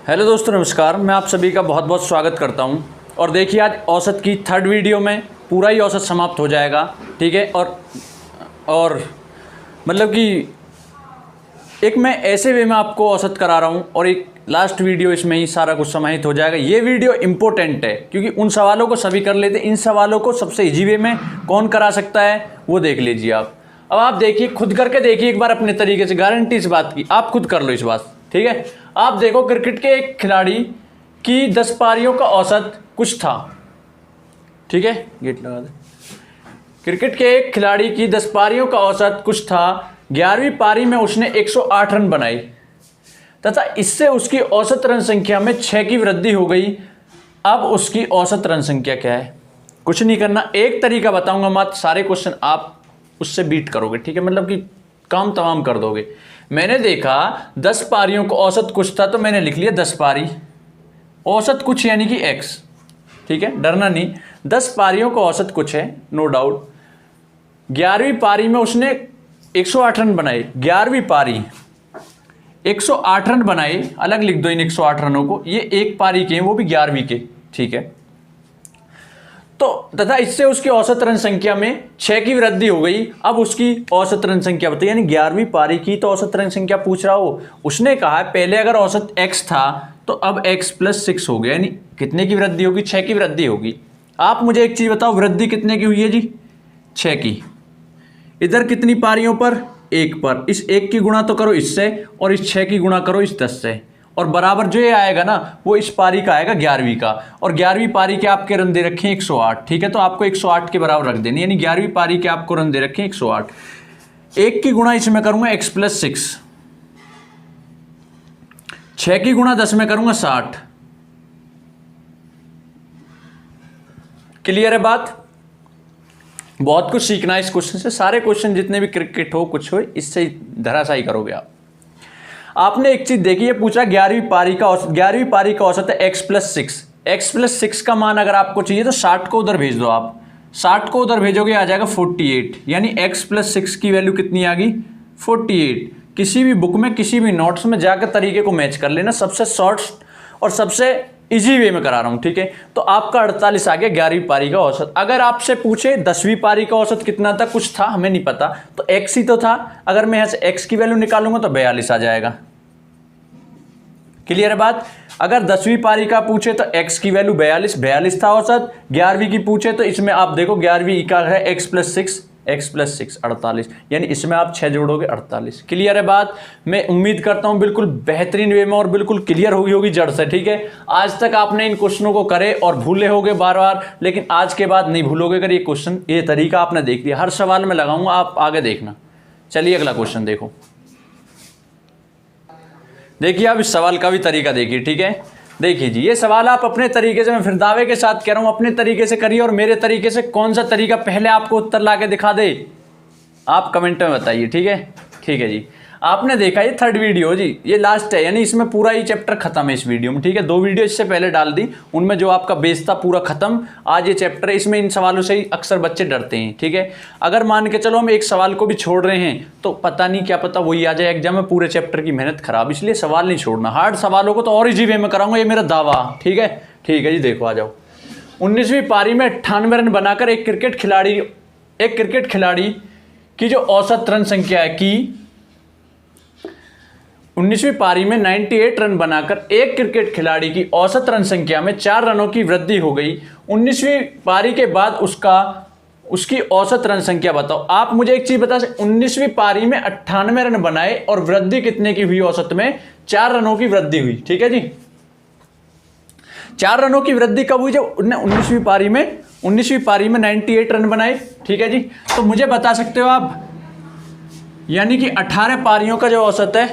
Hello दोस्तों, नमस्कार। मैं आप सभी का बहुत बहुत स्वागत करता हूं। और देखिए, आज औसत की थर्ड वीडियो में पूरा ही औसत समाप्त हो जाएगा, ठीक है। और मतलब कि एक मैं ऐसे वे में आपको औसत करा रहा हूं और एक लास्ट वीडियो इसमें ही सारा कुछ समाहित हो जाएगा। ये वीडियो इंपॉर्टेंट है क्योंकि उन सवालों को सभी कर लेते, इन सवालों को सबसे इजी वे में कौन करा सकता है वो देख लीजिए आप। अब आप देखिए, खुद करके देखिए एक बार अपने तरीके से, गारंटी इस बात की, आप खुद कर लो इस बात, ठीक है। आप देखो, क्रिकेट के एक खिलाड़ी की 10 पारियों का औसत कुछ था, ठीक है। गेट लगा दे। क्रिकेट के एक खिलाड़ी की 10 पारियों का औसत कुछ था। 11वीं पारी में उसने 108 रन बनाई तथा इससे उसकी औसत रन संख्या में 6 की वृद्धि हो गई। अब उसकी औसत रन संख्या क्या है? कुछ नहीं करना, एक तरीका बताऊंगा मात्र, सारे क्वेश्चन आप उससे बीट करोगे, ठीक है। मतलब कि काम तमाम कर दोगे। मैंने देखा 10 पारियों को औसत कुछ था तो मैंने लिख लिया 10 पारी, औसत कुछ यानी कि x, ठीक है, डरना नहीं। 10 पारियों को औसत कुछ है, नो डाउट। 11वीं पारी में उसने 108 रन बनाए। 11वीं पारी 108 रन बनाए, अलग लिख दो इन 108 रनों को, ये एक पारी के हैं, वो भी 11वीं के, ठीक है। तो तथा इससे उसकी औसत रन संख्या में 6 की वृद्धि हो गई। अब उसकी औसत रन संख्या बताइए, यानी 11वीं पारी की तो औसत रन संख्या पूछ रहा हो। उसने कहा पहले अगर औसत x था तो अब x + 6 हो गया, यानी कितने की वृद्धि होगी? 6 की वृद्धि होगी। आप मुझे एक चीज बताओ, वृद्धि कितने की हुई है जी? 6 की। इधर कितनी पारियों पर? 1 पर। इस 1 की गुणा तो करो इससे और इस 6 की गुणा करो इस 10 से, और बराबर जो ये आएगा ना वो इस पारी का आएगा 11वीं का। और 11वीं पारी के आपके रन दे रखे हैं 108, ठीक है। तो आपको 108 के बराबर रख देनी, यानी 11वीं पारी के आपको रन दे रखे हैं 108। 1 की गुणा इसमें करूंगा x + 6, 6 की गुणा 10 में करूंगा 60। क्लियर है बात? बहुत कुछ सीखना है इस क्वेश्चन से। सारे क्वेश्चन जितने भी क्रिकेट हो कुछ हो, इससे धराशायी करोगे आप। आपने एक चीज देखी है, पूछा 11वीं पारी का औसत, 11वीं पारी का औसत है x + 6। x + 6 का मान अगर आपको चाहिए तो 60 को उधर भेज दो आप, 60 को उधर भेजोगे आ जाएगा 48, यानी x + 6 की वैल्यू कितनी आ गई? 48। किसी भी बुक में, किसी भी नोट्स में जाकर तरीके को मैच कर लेना, सबसे शॉर्ट और सबसे इजी वे में करा रहा हूं, ठीक है। तो आपका 48 आ गया 11वीं पारी का औसत। अगर आपसे पूछे 10वीं पारी का औसत कितना था, कुछ था, हमें नहीं पता, तो x ही तो था। अगर मैं यहां से x की वैल्यू निकालूंगा तो 42 आ जाएगा। क्लियर है बात? अगर 10वीं पारी का पूछे तो x की वैल्यू 42 था औसत। 11वीं की पूछे तो इसमें आप देखो 11वीं का है x + 6, 48, यानी इसमें आप 6 जोड़ोगे 48। क्लियर है बात? मैं उम्मीद करता हूं बिल्कुल बेहतरीन वे में और बिल्कुल क्लियर हुई होगी जड़ से, ठीक है। आज तक आपने इन क्वेश्चनों को करे और भूले होगे बार बार, लेकिन आज के बाद नहीं भूलोगे। अगर ये क्वेश्चन, ये तरीका आपने देख लिया, हर सवाल में लगाऊंगा, आप आगे देखना। चलिए अगला क्वेश्चन देखो। देखिए आप इस सवाल का भी तरीका देखिए, ठीक है। देखिए जी, ये सवाल आप अपने तरीके से, मैं फिर दावे के साथ कह रहा हूं, अपने तरीके से करिए और मेरे तरीके से कौन सा तरीका पहले आपको उत्तर लाके दिखा दे, आप कमेंट में बताइए, ठीक है। ठीक है जी, आपने देखा ये थर्ड वीडियो जी, ये लास्ट है, यानी इसमें पूरा ही चैप्टर खत्म है इस वीडियो में, ठीक है। 2 वीडियो इससे पहले डाल दी, उनमें जो आपका बेस था पूरा खत्म। आज ये चैप्टर है, इसमें इन सवालों से ही अक्सर बच्चे डरते हैं, ठीक है। अगर मान के चलो हम एक सवाल को भी छोड़ रहे हैं तो पता नहीं, क्या पता वही आ जाए एग्जाम में, पूरे चैप्टर की मेहनत खराब। इसलिए सवाल नहीं छोड़ना, हार्ड सवालों को तो और इजी वे में कराऊंगा, ये मेरा दावा, ठीक है। ठीक है जी, देखो आ जाओ। 19वीं पारी में 98 रन बनाकर एक क्रिकेट खिलाड़ी की जो औसत रन संख्या है की 19वीं पारी में 98 रन बनाकर एक क्रिकेट खिलाड़ी की औसत रन संख्या में 4 रनों की वृद्धि हो गई। 19वीं पारी के बाद उसकी औसत रन संख्या बताओ। आप मुझे एक चीज बता सकते, 19वीं पारी में 98 रन बनाए और वृद्धि कितने की हुई? औसत में 4 रनों की वृद्धि हुई, ठीक है जी। 4 रनों की वृद्धि कब हुई? जब 19वीं पारी में 98 रन बनाए, ठीक है जी। तो मुझे बता सकते हो आप, यानी कि 18 पारियों का जो औसत है,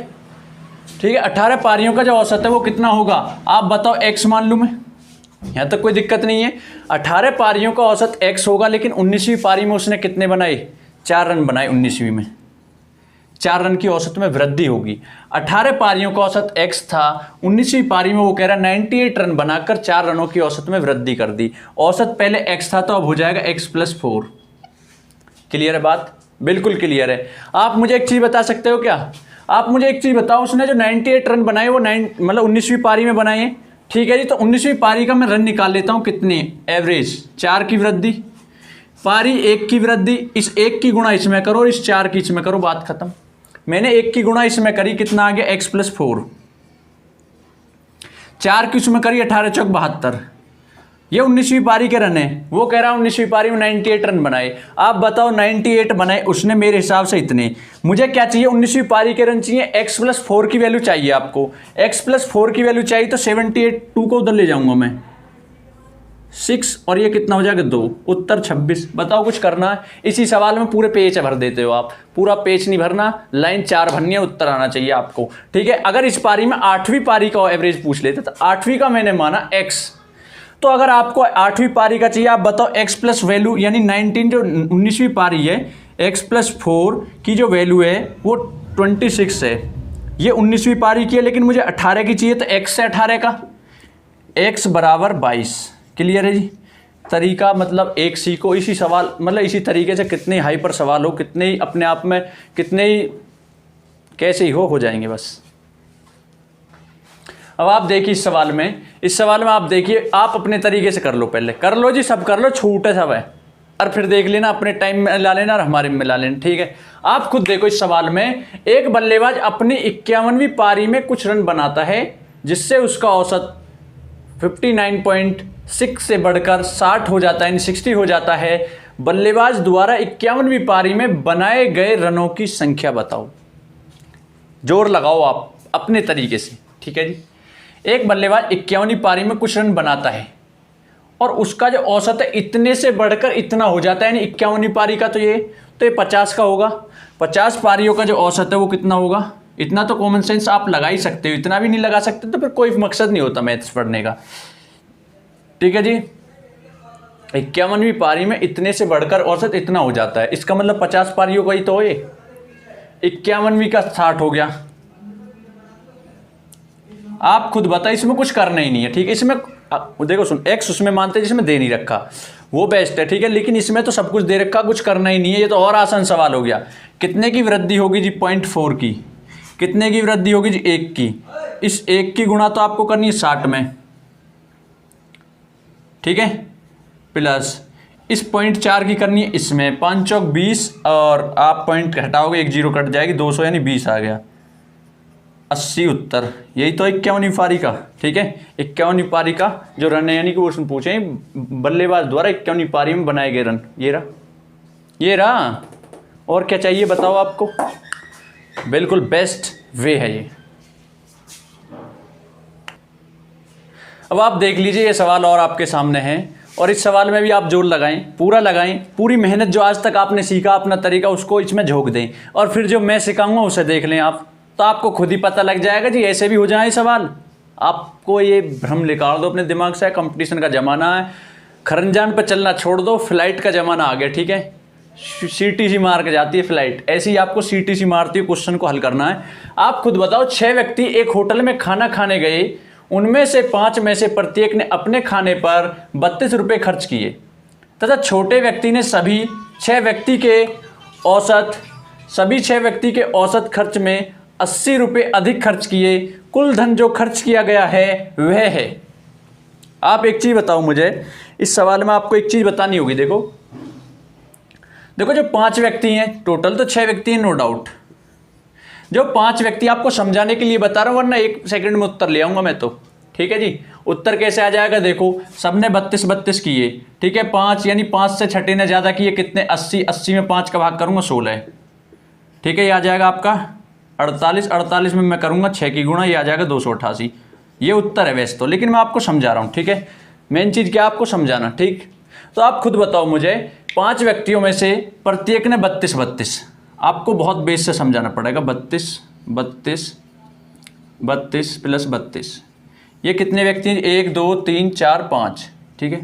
ठीक है, 18 पारियों का जो औसत है वो कितना होगा? आप बताओ, x मान लूं मैं, यहां तक कोई दिक्कत नहीं है। 18 पारियों का औसत x होगा, लेकिन 19वीं पारी में उसने कितने बनाए? 4 रन बनाए। 19वीं में 4 रन की औसत में वृद्धि होगी। 18 पारियों का औसत x था, 19वीं पारी में वो कह रहा है 98 रन बनाकर 4 रनों की औसत में वृद्धि कर दी। औसत पहले x था तो अब हो जाएगा x + 4। क्लियर है बात? बिल्कुल क्लियर है। आप मुझे एक चीज बता सकते हो क्या? आप मुझे एक चीज़ बताओ, उसने जो 98 रन बनाए वो 19वीं पारी में बनाए हैं, ठीक है जी। तो 19वीं पारी का मैं रन निकाल लेता हूँ, कितने एवरेज 4 की वृद्धि, पारी 1 की वृद्धि, इस 1 की गुणा इसमें करो और इस 4 की इसमें करो, बात खत्म। मैंने 1 की गुणा इसमें करी, कितना आ गया x+4, 4 की उसमें करी 18 चौक 72, ये 19वीं पारी के रन है। वो कह रहा है 19वीं पारी में 98 रन बनाए। आप बताओ 98 बनाए उसने, मेरे हिसाब से इतने। मुझे क्या चाहिए, 19वीं पारी के रन चाहिए, x+4 की वैल्यू चाहिए आपको, x+4 की वैल्यू चाहिए। तो 78, 2 को उधर ले जाऊंगा मैं, 6 और ये कितना हो जाएगा 2, उत्तर 26। बताओ कुछ करना है इसी सवाल में, पूरे पेज भर देते हो आप, पूरा पेज नहीं भरना, लाइन 4 भरनी है, उत्तर आना चाहिए आपको, ठीक है। अगर इस पारी में 8वीं पारी का एवरेज पूछ लेते तो 8वीं का मैंने माना x, तो अगर आपको 8वीं पारी का चाहिए, आप बताओ x प्लस वैल्यू, यानी 19 जो 19वीं पारी है, x+4 की जो वैल्यू है वो 26 है, ये 19वीं पारी की है, लेकिन मुझे 18 की चाहिए। तो x से 18 का, x बराबर 22। क्लियर है जी। तरीका मतलब एक सीखो, इसी सवाल मतलब इसी तरीके से कितने हाइपर सवाल हो, कितने ही अपने आप में कितने ही कैसे ही हो जाएंगे बस। अब आप देखिए इस सवाल में आप देखिए, आप अपने तरीके से कर लो, पहले कर लो जी, सब कर लो, छूट है सब है, और फिर देख लेना, अपने टाइम में ला लेना और हमारे में ला लेना, ठीक है। आप खुद देखो इस सवाल में, एक बल्लेबाज अपनी 51वीं पारी में कुछ रन बनाता है जिससे उसका औसत 59.6 से बढ़कर 60 हो जाता है, यानी 60 हो जाता है। बल्लेबाज द्वारा 51वीं पारी में बनाए गए रनों की संख्या बताओ। जोर लगाओ आप अपने तरीके से, ठीक है जी। एक बल्लेबाज 51वीं पारी में कुछ रन बनाता है और उसका जो औसत है इतने से बढ़कर इतना हो जाता है, यानी 51वीं पारी का तो ये 50 का होगा। 50 पारियों का जो औसत है वो कितना होगा, इतना तो कॉमन सेंस आप लगा ही सकते हो, इतना भी नहीं लगा सकते तो फिर कोई मकसद नहीं होता मैथ्स पढ़ने का, ठीक है जी। 51वीं पारी में इतने से बढ़कर औसत इतना हो जाता है, इसका मतलब 50 पारियों का ही तो ये 51वीं का 60 हो गया। आप खुद बताइए, इसमें कुछ करना ही नहीं है, ठीक है। इसमें देखो सुन, x उसमें मानते हैं जिसमें दे नहीं रखा, वो बेस्ट है, ठीक है, लेकिन इसमें तो सब कुछ दे रखा, कुछ करना ही नहीं है। ये तो और आसान सवाल हो गया। कितने की वृद्धि होगी जी, 0.4 की। कितने की वृद्धि होगी जी, 1 की। इस 1 की गुणा तो आपको करनी है 60 में, ठीक है, प्लस इस 0.4 की करनी है इसमें, 5 चौक 20, और आप पॉइंट हटाओगे 1 0 कट जाएगी, 200 यानी 20 आ गया, 80 उत्तर। यही तो 51वीं पारी का, ठीक है। 51वीं पारी का जो रन है, यानी कि वो उसमें पूछे बल्लेबाज द्वारा 51वीं पारी में बनाए गए रन, ये रहा। और क्या चाहिए बताओ आपको, बिल्कुल बेस्ट वे है ये। अब आप देख लीजिए ये सवाल और आपके सामने है, और इस सवाल में भी आप जोर लगाएं, पूरा लगाएं, पूरी मेहनत जो आज तक आपने सीखा अपना तरीका उसको इसमें झोंक दें, और फिर जो मैं सिखाऊंगा उसे देख लें आप, तो आपको खुद ही पता लग जाएगा जी, ऐसे भी हो जाए सवाल। आपको ये भ्रम निकाल दो अपने दिमाग से, कंपटीशन का ज़माना है, खरंजान पर चलना छोड़ दो, फ्लाइट का ज़माना आ गया, ठीक है। CTC मार के जाती है फ्लाइट, ऐसे ही आपको CTC मारती है, क्वेश्चन को हल करना है। आप खुद बताओ, 6 व्यक्ति एक होटल में खाना खाने गए, उनमें से 5 में से प्रत्येक ने अपने खाने पर 32 रुपये खर्च किए तथा छोटे व्यक्ति ने सभी 6 व्यक्ति के औसत खर्च में 80 रुपये अधिक खर्च किए। कुल धन जो खर्च किया गया है वह है। आप एक चीज़ बताओ मुझे, इस सवाल में आपको एक चीज़ बतानी होगी। देखो जो 5 व्यक्ति हैं, टोटल तो 6 व्यक्ति हैं नो डाउट, जो 5 व्यक्ति आपको समझाने के लिए बता रहा हूँ, वरना 1 सेकंड में उत्तर ले आऊँगा मैं तो, ठीक है जी। उत्तर कैसे आ जाएगा, देखो सबने 32 किए, ठीक है, 5 यानी 5 से छठे ने ज़्यादा किए, कितने 80 में 5 का भाग करूँगा 16, ठीक है, ये आ जाएगा आपका 48 में मैं करूँगा 6 की गुणा, ये आ जाएगा 288। ये उत्तर है वैसे तो, लेकिन मैं आपको समझा रहा हूँ, ठीक है। मेन चीज़ क्या आपको समझाना, ठीक। तो आप खुद बताओ मुझे, 5 व्यक्तियों में से प्रत्येक ने 32, आपको बहुत बेस से समझाना पड़ेगा। 32 प्लस 32, ये कितने व्यक्ति हैं, 1 2 3 4 5, ठीक है।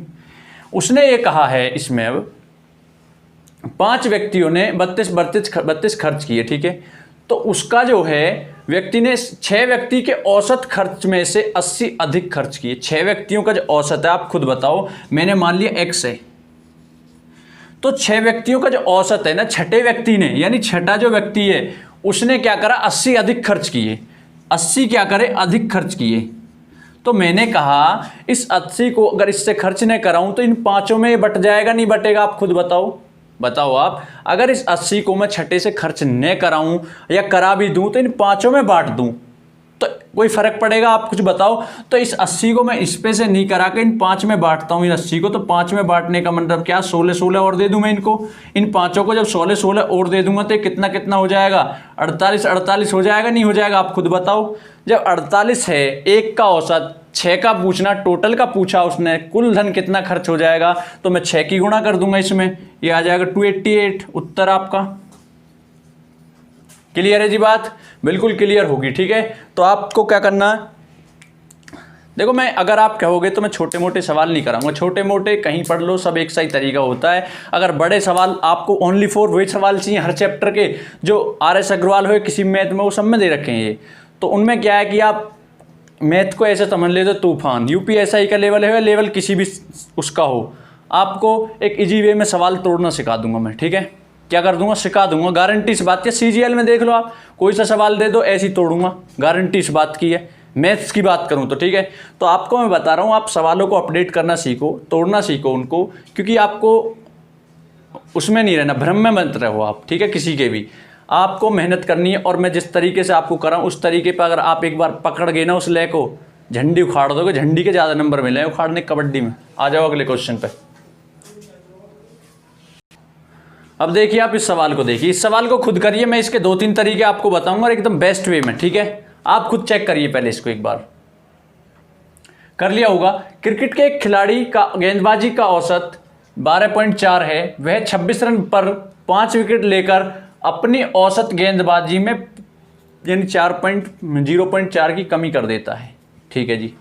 उसने ये कहा है इसमें, अब 5 व्यक्तियों ने 32 खर्च किए, ठीक है। तो उसका जो है व्यक्ति ने 6 व्यक्ति के औसत खर्च में से 80 अधिक खर्च किए। 6 व्यक्तियों का जो औसत है आप खुद बताओ, मैंने मान लिया x है, तो 6 व्यक्तियों का जो औसत है ना, छठे व्यक्ति ने, यानी छठा जो व्यक्ति है उसने क्या करा, 80 अधिक खर्च किए। 80 क्या करे, अधिक खर्च किए। तो मैंने कहा इस 80 को अगर इससे खर्च नहीं कराऊं तो इन पांचों में ये बट जाएगा नहीं बटेगा? आप खुद बताओ आप। अगर इस 80 को मैं छठे से खर्च न कराऊं या करा भी दूं तो इन पांचों में बांट दूं तो कोई फर्क पड़ेगा? आप कुछ बताओ। तो इस 80 को मैं इस पे से नहीं करा के इन 5 में बांटता हूं, इन 80 को। तो 5 में बांटने का मतलब क्या, 16 और दे दूं मैं इनको। इन पांचों को जब 16 और दे दूंगा तो कितना कितना हो जाएगा, 48 हो जाएगा, नहीं हो जाएगा? आप खुद बताओ। जब 48 है, एक का औसत, 6 का पूछना, टोटल का पूछा उसने, कुल धन कितना खर्च हो जाएगा, तो मैं 6 की गुणा कर दूंगा इसमें, ये आ जाएगा 288 उत्तर आपका। क्लियर है जी बात? बिल्कुल क्लियर होगी, ठीक है। तो आपको क्या करना है, देखो मैं अगर आप कहोगे तो मैं छोटे मोटे सवाल नहीं कराऊंगा, छोटे मोटे कहीं पढ़ लो, सब एक सही तरीका होता है। अगर बड़े सवाल आपको ओनली फॉर वही सवाल चाहिए हर चैप्टर के जो RS अग्रवाल हो किसी मैथ में, वो सब में दे रखे हैं ये, तो उनमें क्या है कि आप मैथ को ऐसे समझ लेते तूफान, UPSI का लेवल है, लेवल किसी भी उसका हो, आपको एक इजी वे में सवाल तोड़ना सिखा दूंगा मैं, ठीक है। क्या कर दूंगा, सिखा दूंगा, गारंटी इस बात की। CGL में देख लो आप, कोई सा सवाल दे दो ऐसे ही तोड़ूंगा, गारंटी इस बात की है। मैथ्स की बात करूं तो ठीक है। तो आपको मैं बता रहा हूं, आप सवालों को अपडेट करना सीखो, तोड़ना सीखो उनको, क्योंकि आपको उसमें नहीं रहना, भ्रम में मत रहो आप, ठीक है। किसी के भी आपको मेहनत करनी है, और मैं जिस तरीके से आपको कराऊं उस तरीके पर अगर आप एक बार पकड़ गए ना उस लय को, झंडी उखाड़ दोगे, झंडी के ज़्यादा नंबर मिले उखाड़ने कबड्डी में। आ जाओ अगले क्वेश्चन पे। अब देखिए आप इस सवाल को देखिए, इस सवाल को खुद करिए, मैं इसके 2-3 तरीके आपको बताऊंगा और एकदम बेस्ट वे में, ठीक है। आप खुद चेक करिए पहले इसको एक बार। कर लिया होगा। क्रिकेट के एक खिलाड़ी का गेंदबाजी का औसत 12.4 है, वह 26 रन पर 5 विकेट लेकर अपनी औसत गेंदबाजी में यानी 0.4 की कमी कर देता है, ठीक है जी।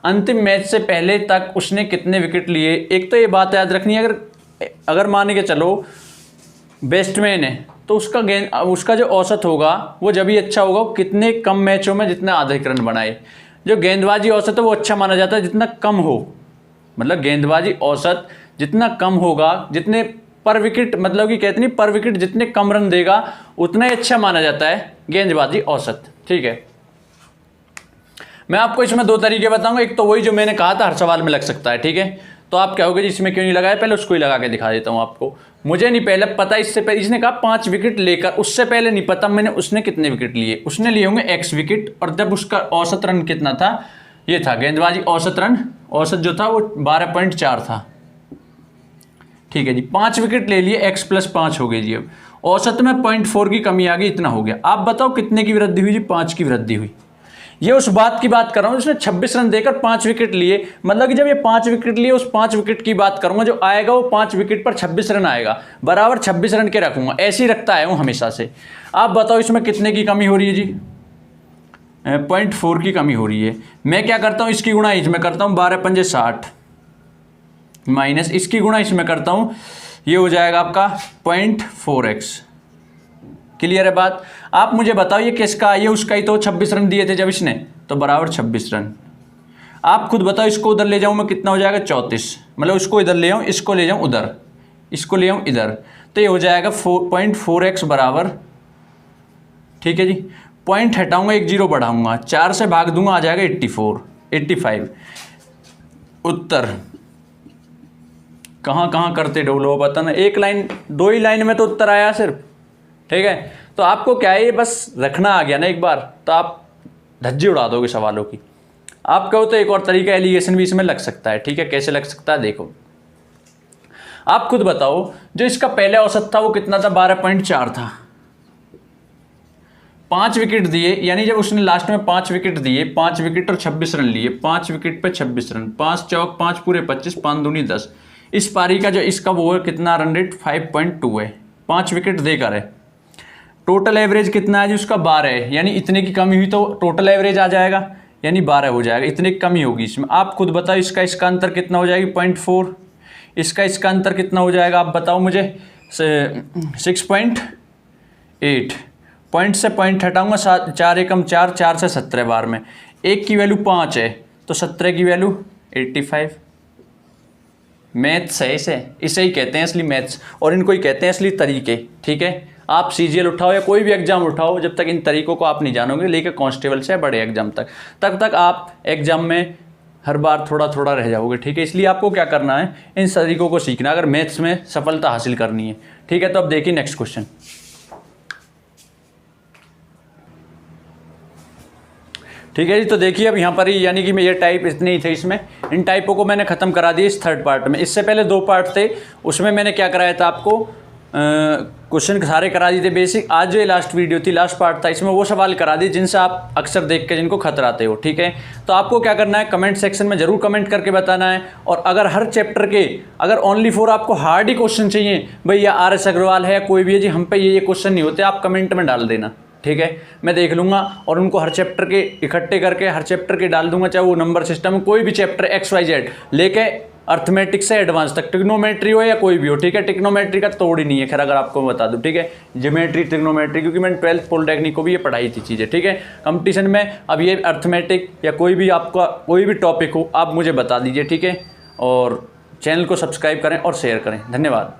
अंतिम मैच से पहले तक उसने कितने विकेट लिए? एक तो ये बात याद रखनी है, अगर मान के चलो बैट्समैन है तो उसका जो औसत होगा वो जब ही अच्छा होगा कितने कम मैचों में जितने अधिक रन बनाए। जो गेंदबाजी औसत है वो अच्छा माना जाता है जितना कम हो, मतलब गेंदबाजी औसत जितना कम होगा, जितने पर विकेट, मतलब कि कहते नहीं पर विकेट जितने कम रन देगा उतना ही अच्छा माना जाता है गेंदबाजी औसत, ठीक है। मैं आपको इसमें 2 तरीके बताऊंगा, एक तो वही जो मैंने कहा था हर सवाल में लग सकता है, ठीक है। तो आप कहोगे जी इसमें क्यों नहीं लगाया, पहले उसको ही लगा के दिखा देता हूं आपको। मुझे नहीं पहले पता, इससे पहले इसने कहा 5 विकेट लेकर, उससे पहले नहीं पता मैंने उसने कितने विकेट लिए। उसने लिए होंगे X विकेट, और जब उसका औसत रन कितना था, ये था गेंदबाजी औसत रन, औसत जो था वो 12.4 था, ठीक है जी। 5 विकेट ले लिए, X + 5 हो गई जी। अब औसत में 0.4 की कमी आ गई, इतना हो गया। आप बताओ कितने की वृद्धि हुई जी? 5 की वृद्धि हुई। ये उस बात की बात कर रहा हूं जिसने 26 रन देकर 5 विकेट लिए, मतलब कि जब ये 5 विकेट लिए उस 5 विकेट की बात करूंगा, जो आएगा वो 5 विकेट पर 26 रन आएगा, बराबर 26 रन के रखूंगा, ऐसे ही रखता आया हूं हमेशा से। आप बताओ इसमें कितने की कमी हो रही है जी? 0.4 की कमी हो रही है। मैं क्या करता हूं, इसकी गुणा इसमें करता हूं, 12 पंजे 60 माइनस इसकी गुणा इसमें करता हूं, ये हो जाएगा आपका 0.4x। क्लियर है बात? आप मुझे बताओ ये किसका, ये उसका ही तो 26 रन दिए थे जब इसने, तो बराबर 26 रन। आप खुद बताओ इसको उधर ले जाऊं मैं, कितना हो जाएगा? 34, मतलब उसको इधर ले आऊं, इसको ले जाऊं उधर, इसको ले आऊं इधर, तो ये हो जाएगा 4.4x बराबर, ठीक है जी। पॉइंट हटाऊंगा, 1 0 बढ़ाऊंगा, 4 से भाग दूंगा, आ जाएगा 85 उत्तर। कहाँ करते डोलो पता ना, एक लाइन 2 ही लाइन में तो उत्तर आया सिर्फ, ठीक है। तो आपको क्या है, ये बस रखना आ गया ना एक बार, तो आप धज्जी उड़ा दोगे सवालों की। आप कहो तो एक और तरीका एलिगेशन भी इसमें लग सकता है, ठीक है। कैसे लग सकता है देखो, आप खुद बताओ, जो इसका पहले औसत था वो कितना था? 12.4 था। 5 विकेट दिए, यानी जब उसने लास्ट में 5 विकेट दिए, 5 विकेट और 26 रन लिए, 5 विकेट पे 26 रन, 5 चौक 5 पूरे 25, 5 दूनी 10। इस पारी का जो इसका वो है कितना रन रेट? 5.2 है, 5 विकेट देकर है। टोटल एवरेज कितना है जी उसका? 12 है, यानी इतने की कमी हुई तो टोटल एवरेज आ जाएगा, यानी 12 हो जाएगा, इतने की कमी होगी इसमें। आप खुद बताओ इसका अंतर कितना हो जाएगी? 0.4। इसका अंतर कितना हो जाएगा आप बताओ मुझे? 6.8। पॉइंट से पॉइंट हटाऊंगा, 4 एकम 4, 4 से 17 बार में, 1 की वैल्यू 5 है तो 17 की वैल्यू 85। मैथ्स है, इसे ही कहते हैं असली मैथ्स, और इनको ही कहते हैं असली तरीके। ठीक है, आप सीजीएल उठाओ या कोई भी एग्जाम उठाओ, जब तक इन तरीकों को आप नहीं जानोगे, लेकर कांस्टेबल से बड़े एग्जाम तक, तब तक आप एग्जाम में हर बार थोड़ा थोड़ा रह जाओगे। ठीक है, इसलिए आपको क्या करना है, इन तरीकों को सीखना अगर मैथ्स में सफलता हासिल करनी है। ठीक है, तो अब देखिए नेक्स्ट क्वेश्चन। ठीक है जी, तो देखिए अब यहाँ पर ही यानी कि ये टाइप इतने ही थे इसमें, इन टाइपों को मैंने ख़त्म करा दिया इस थर्ड पार्ट में। इससे पहले 2 पार्ट थे, उसमें मैंने क्या कराया था आपको, क्वेश्चन सारे करा दिए थे बेसिक। आज जो ये लास्ट वीडियो थी, लास्ट पार्ट था, इसमें वो सवाल करा दिए जिनसे आप अक्सर देख के जिनको खतराते हो। ठीक है, तो आपको क्या करना है, कमेंट सेक्शन में जरूर कमेंट करके बताना है। और अगर हर चैप्टर के अगर ओनली फॉर आपको हार्ड ही क्वेश्चन चाहिए, भैया आर.एस. अग्रवाल है या कोई भी है जी, हम पे ये क्वेश्चन नहीं होते, आप कमेंट में डाल देना। ठीक है, मैं देख लूँगा और उनको हर चैप्टर के इकट्ठे करके हर चैप्टर के डाल दूंगा, चाहे वो नंबर सिस्टम कोई भी चैप्टर XYZ लेके अर्थमेटिक से एडवांस तक, ट्रिग्नोमेट्री हो या कोई भी हो। ठीक है, ट्रिग्नोमेट्री का तोड़ ही नहीं है, खैर अगर आपको बता दूं। ठीक है, ज्योमेट्री, ट्रिग्नोमेट्री, क्योंकि मैंने 12th पॉलिटेक्निक को भी ये पढ़ाई थी चीज़ें। ठीक है, कंपटीशन में अब ये अर्थमेटिक या कोई भी आपका कोई भी टॉपिक हो, आप मुझे बता दीजिए। ठीक है, और चैनल को सब्सक्राइब करें और शेयर करें। धन्यवाद।